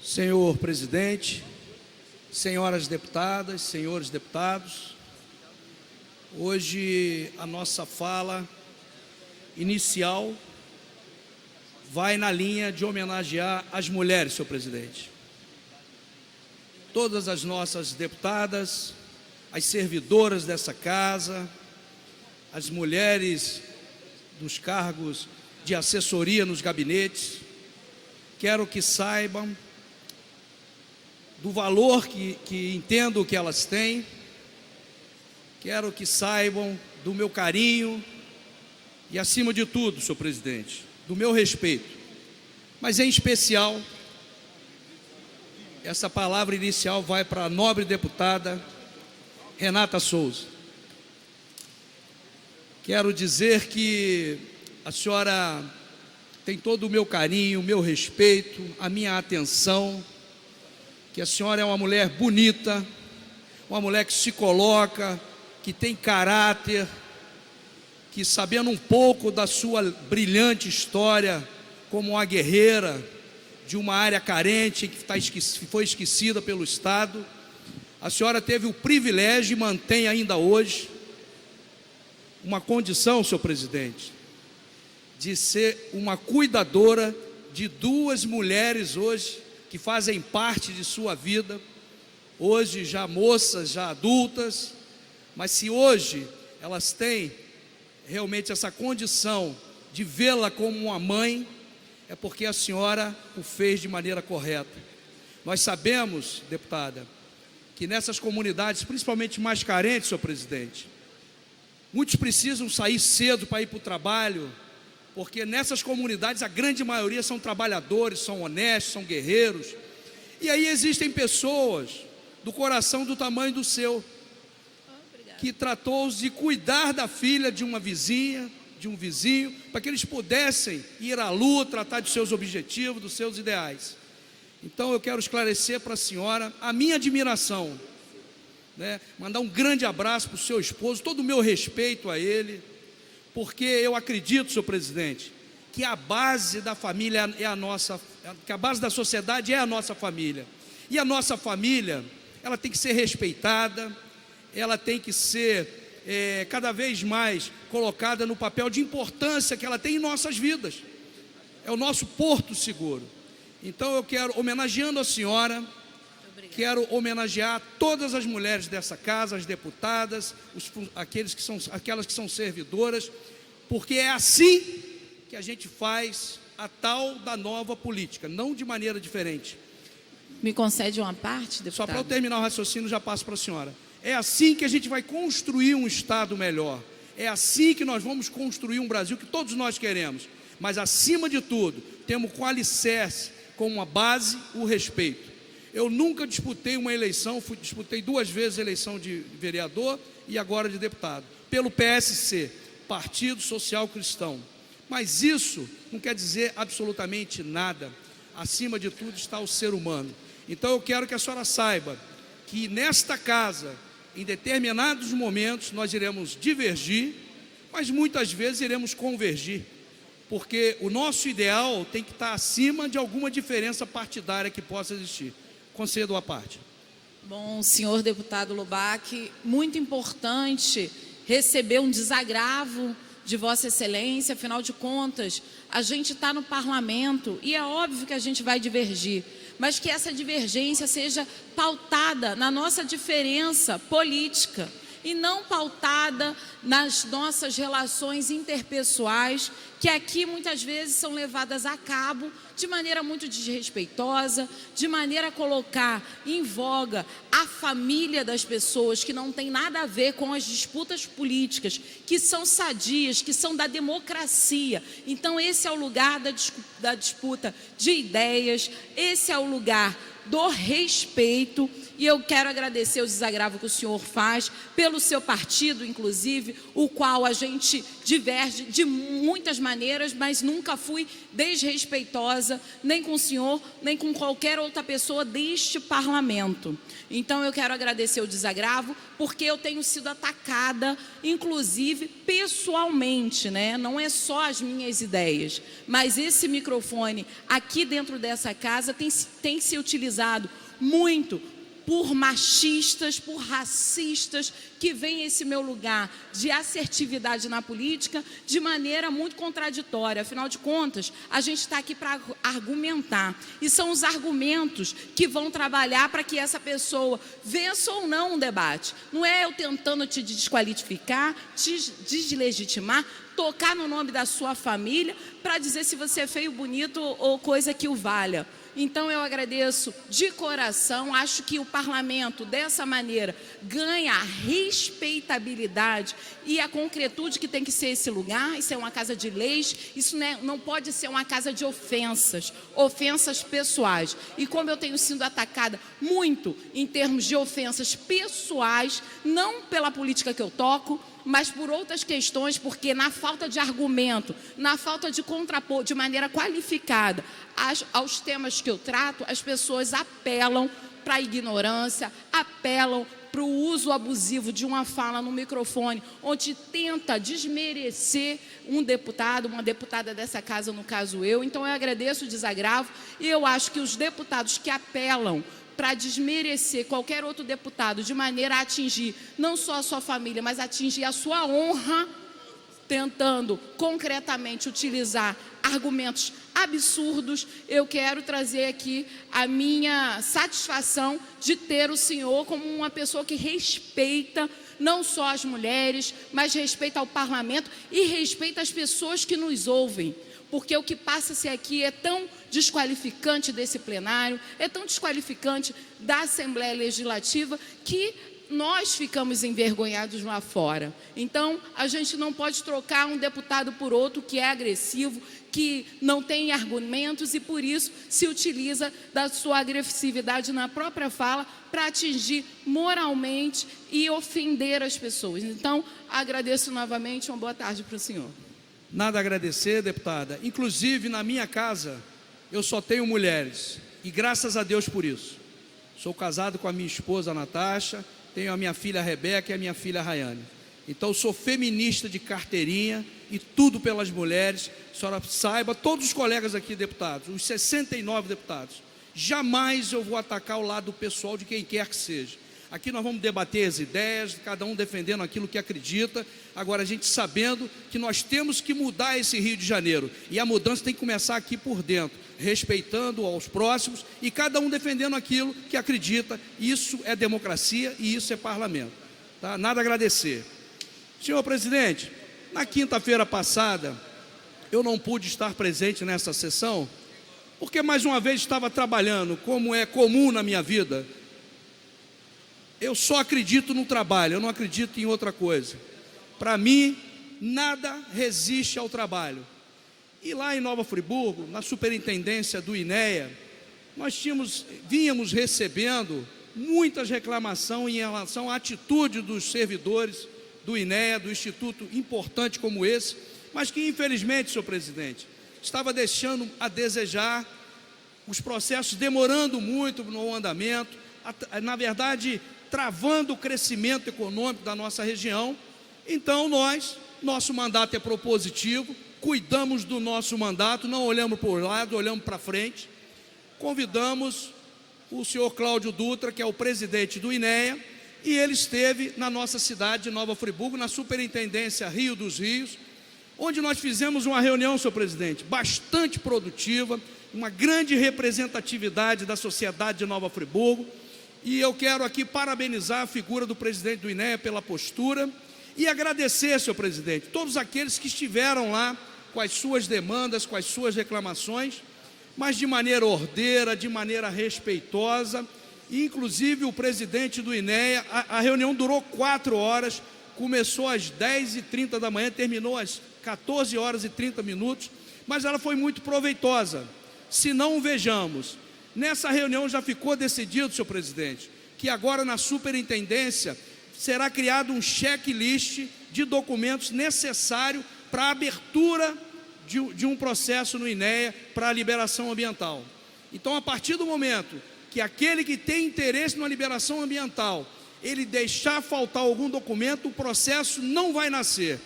Senhor presidente, senhoras deputadas, senhores deputados, hoje a nossa fala inicial vai na linha de homenagear as mulheres, senhor presidente. Todas as nossas deputadas, as servidoras dessa casa, as mulheres dos cargos de assessoria nos gabinetes, quero que saibam do valor que entendo que elas têm, quero que saibam do meu carinho e, acima de tudo, senhor presidente, do meu respeito. Mas, em especial, essa palavra inicial vai para a nobre deputada Renata Souza. Quero dizer que a senhora tem todo o meu carinho, o meu respeito, a minha atenção, que a senhora é uma mulher bonita, uma mulher que se coloca, que tem caráter, que, sabendo um pouco da sua brilhante história como uma guerreira de uma área carente que foi esquecida pelo Estado, a senhora teve o privilégio e mantém ainda hoje uma condição, senhor presidente, de ser uma cuidadora de duas mulheres hoje que fazem parte de sua vida, hoje já moças, já adultas, mas se hoje elas têm realmente essa condição de vê-la como uma mãe, é porque a senhora o fez de maneira correta. Nós sabemos, deputada, que nessas comunidades, principalmente mais carentes, senhor presidente, muitos precisam sair cedo para ir para o trabalho, porque nessas comunidades a grande maioria são trabalhadores, são honestos, são guerreiros. E aí existem pessoas do coração do tamanho do seu, que tratou de cuidar da filha de uma vizinha, de um vizinho, para que eles pudessem ir à luta, tratar dos seus objetivos, dos seus ideais. Então eu quero esclarecer para a senhora a minha admiração, mandar um grande abraço para o seu esposo, todo o meu respeito a ele, porque eu acredito, senhor presidente, que a base da família é a nossa, que a base da sociedade é a nossa família. E a nossa família, ela tem que ser respeitada, ela tem que ser cada vez mais colocada no papel de importância que ela tem em nossas vidas. É o nosso porto seguro. Então eu quero, homenageando a senhora, quero homenagear todas as mulheres dessa casa, as deputadas, aquelas que são servidoras, porque é assim que a gente faz a tal da nova política, não de maneira diferente. Me concede uma parte, deputado? Só para eu terminar o raciocínio, já passo para a senhora. É assim que a gente vai construir um Estado melhor. É assim que nós vamos construir um Brasil que todos nós queremos. Mas, acima de tudo, temos com alicerce, como uma base, o respeito. Eu nunca disputei uma eleição, disputei 2 vezes a eleição de vereador e agora de deputado, pelo PSC, Partido Social Cristão. Mas isso não quer dizer absolutamente nada. Acima de tudo está o ser humano. Então eu quero que a senhora saiba que nesta casa, em determinados momentos, nós iremos divergir, mas muitas vezes iremos convergir, porque o nosso ideal tem que estar acima de alguma diferença partidária que possa existir. Concedo a parte. Bom, senhor deputado Lubac, muito importante receber um desagravo de Vossa Excelência, afinal de contas, a gente está no parlamento e é óbvio que a gente vai divergir, mas que essa divergência seja pautada na nossa diferença política e não pautada nas nossas relações interpessoais, que aqui muitas vezes são levadas a cabo de maneira muito desrespeitosa, de maneira a colocar em voga a família das pessoas, que não tem nada a ver com as disputas políticas, que são sadias, que são da democracia. Então esse é o lugar da disputa de ideias, esse é o lugar do respeito. E eu quero agradecer o desagravo que o senhor faz pelo seu partido, inclusive, o qual a gente diverge de muitas maneiras, mas nunca fui desrespeitosa, nem com o senhor, nem com qualquer outra pessoa deste parlamento. Então eu quero agradecer o desagravo, porque eu tenho sido atacada, inclusive pessoalmente, né? Não é só as minhas ideias, mas esse microfone aqui dentro dessa casa tem se utilizado muito por machistas, por racistas, que veem esse meu lugar de assertividade na política de maneira muito contraditória. Afinal de contas, a gente está aqui para argumentar. E são os argumentos que vão trabalhar para que essa pessoa vença ou não um debate. Não é eu tentando te desqualificar, te deslegitimar, tocar no nome da sua família para dizer se você é feio, bonito ou coisa que o valha. Então eu agradeço de coração, acho que o parlamento dessa maneira ganha a respeitabilidade e a concretude que tem que ser esse lugar. Isso é uma casa de leis, isso não pode ser uma casa de ofensas pessoais. E como eu tenho sido atacada muito em termos de ofensas pessoais, não pela política que eu toco, mas por outras questões, porque na falta de argumento, na falta de contrapor de maneira qualificada aos temas que eu trato, as pessoas apelam para a ignorância, apelam para o uso abusivo de uma fala no microfone, onde tenta desmerecer um deputado, uma deputada dessa casa, no caso eu. Então eu agradeço o desagravo e eu acho que os deputados que apelam para desmerecer qualquer outro deputado de maneira a atingir não só a sua família, mas atingir a sua honra, tentando concretamente utilizar argumentos absurdos, eu quero trazer aqui a minha satisfação de ter o senhor como uma pessoa que respeita não só as mulheres, mas respeita ao parlamento e respeita as pessoas que nos ouvem. Porque o que passa-se aqui é tão desqualificante desse plenário, é tão desqualificante da Assembleia Legislativa, que nós ficamos envergonhados lá fora. Então, a gente não pode trocar um deputado por outro que é agressivo, que não tem argumentos e, por isso, se utiliza da sua agressividade na própria fala para atingir moralmente e ofender as pessoas. Então, agradeço novamente, uma boa tarde para o senhor. Nada a agradecer, deputada. Inclusive, na minha casa, eu só tenho mulheres. E graças a Deus por isso. Sou casado com a minha esposa, Natasha, tenho a minha filha Rebeca e a minha filha Rayane. Então, sou feminista de carteirinha e tudo pelas mulheres. A senhora saiba, todos os colegas aqui, deputados, os 69 deputados, jamais eu vou atacar o lado pessoal de quem quer que seja. Aqui nós vamos debater as ideias, cada um defendendo aquilo que acredita. Agora a gente sabendo que nós temos que mudar esse Rio de Janeiro. E a mudança tem que começar aqui por dentro, respeitando aos próximos e cada um defendendo aquilo que acredita. Isso é democracia e isso é parlamento. Tá? Nada a agradecer. Senhor presidente, na quinta-feira passada, eu não pude estar presente nessa sessão, porque mais uma vez estava trabalhando, como é comum na minha vida. Eu só acredito no trabalho, eu não acredito em outra coisa. Para mim, nada resiste ao trabalho. E lá em Nova Friburgo, na superintendência do INEA, nós vínhamos recebendo muitas reclamações em relação à atitude dos servidores do INEA, do instituto importante como esse, mas que infelizmente, senhor presidente, estava deixando a desejar, os processos demorando muito no andamento, na verdade, travando o crescimento econômico da nossa região. Então nosso mandato é propositivo, cuidamos do nosso mandato, não olhamos para o lado, olhamos para frente. Convidamos o senhor Cláudio Dutra, que é o presidente do INEA, e ele esteve na nossa cidade de Nova Friburgo, na superintendência Rio dos Rios, onde nós fizemos uma reunião, senhor presidente, bastante produtiva, uma grande representatividade da sociedade de Nova Friburgo. E eu quero aqui parabenizar a figura do presidente do INEA pela postura e agradecer, senhor presidente, todos aqueles que estiveram lá com as suas demandas, com as suas reclamações, mas de maneira ordeira, de maneira respeitosa. E, inclusive, o presidente do INEA, a reunião durou 4 horas, começou às 10h30 da manhã, terminou às 14h30, mas ela foi muito proveitosa. Se não vejamos, Nessa reunião já ficou decidido, senhor presidente, que agora na superintendência será criado um checklist de documentos necessários para a abertura de um processo no INEA para a liberação ambiental. Então, a partir do momento que aquele que tem interesse na liberação ambiental, ele deixar faltar algum documento, o processo não vai nascer.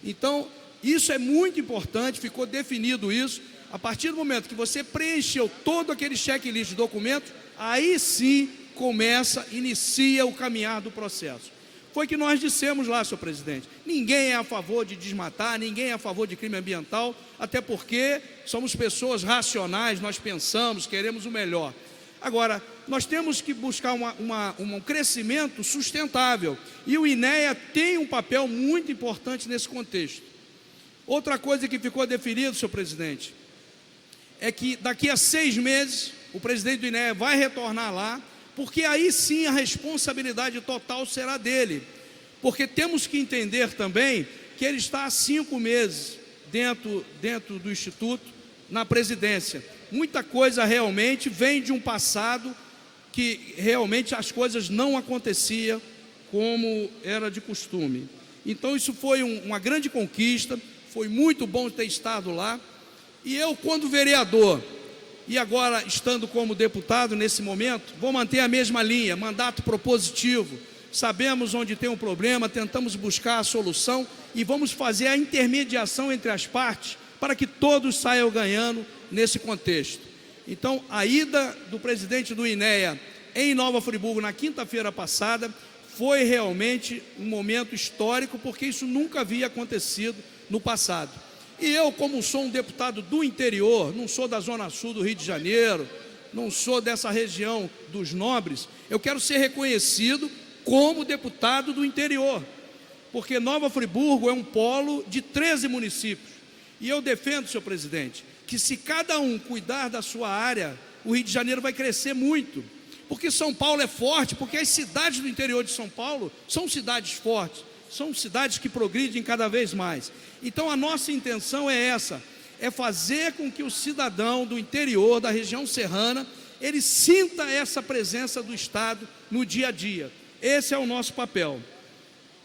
Então, isso é muito importante, ficou definido isso. A partir do momento que você preencheu todo aquele checklist de documentos, aí sim inicia o caminhar do processo. Foi que nós dissemos lá, senhor presidente, ninguém é a favor de desmatar, ninguém é a favor de crime ambiental, até porque somos pessoas racionais, nós pensamos, queremos o melhor. Agora, nós temos que buscar um crescimento sustentável, e o INEA tem um papel muito importante nesse contexto. Outra coisa que ficou definido, senhor presidente, é que daqui a 6 meses, o presidente do INEA vai retornar lá, porque aí sim a responsabilidade total será dele, porque temos que entender também que ele está há 5 meses dentro do Instituto, na presidência. Muita coisa realmente vem de um passado que realmente as coisas não aconteciam como era de costume. Então isso foi uma grande conquista, foi muito bom ter estado lá, e eu, quando vereador, e agora estando como deputado nesse momento, vou manter a mesma linha, mandato propositivo. Sabemos onde tem um problema, tentamos buscar a solução e vamos fazer a intermediação entre as partes para que todos saiam ganhando nesse contexto. Então, a ida do presidente do INEA em Nova Friburgo na quinta-feira passada foi realmente um momento histórico, porque isso nunca havia acontecido no passado. E eu, como sou um deputado do interior, não sou da Zona Sul do Rio de Janeiro, não sou dessa região dos nobres, eu quero ser reconhecido como deputado do interior, porque Nova Friburgo é um polo de 13 municípios. E eu defendo, senhor presidente, que se cada um cuidar da sua área, o Rio de Janeiro vai crescer muito. Porque São Paulo é forte, porque as cidades do interior de São Paulo são cidades fortes, são cidades que progridem cada vez mais. Então a nossa intenção é essa, é fazer com que o cidadão do interior, da região serrana, ele sinta essa presença do Estado no dia a dia. Esse é o nosso papel.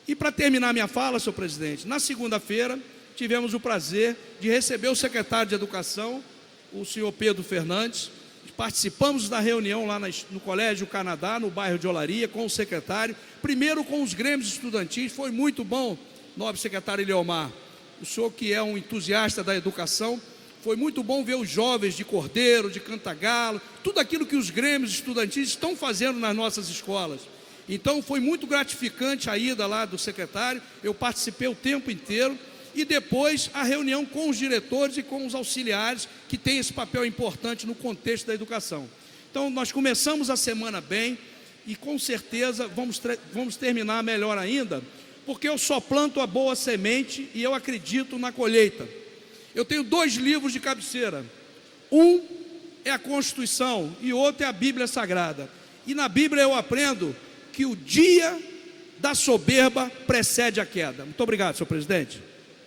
E para terminar minha fala, senhor presidente, na segunda-feira tivemos o prazer de receber o secretário de Educação, o senhor Pedro Fernandes. Participamos da reunião lá no Colégio Canadá, no bairro de Olaria, com o secretário, primeiro com os grêmios estudantis. Foi muito bom, nobre secretário Eliomar, o senhor que é um entusiasta da educação, foi muito bom ver os jovens de Cordeiro, de Cantagalo, tudo aquilo que os grêmios estudantis estão fazendo nas nossas escolas. Então foi muito gratificante a ida lá do secretário, eu participei o tempo inteiro, e depois a reunião com os diretores e com os auxiliares, que têm esse papel importante no contexto da educação. Então nós começamos a semana bem, e com certeza vamos terminar melhor ainda, porque eu só planto a boa semente e eu acredito na colheita. Eu tenho 2 livros de cabeceira, um é a Constituição e outro é a Bíblia Sagrada, e na Bíblia eu aprendo que o dia da soberba precede a queda. Muito obrigado, senhor presidente.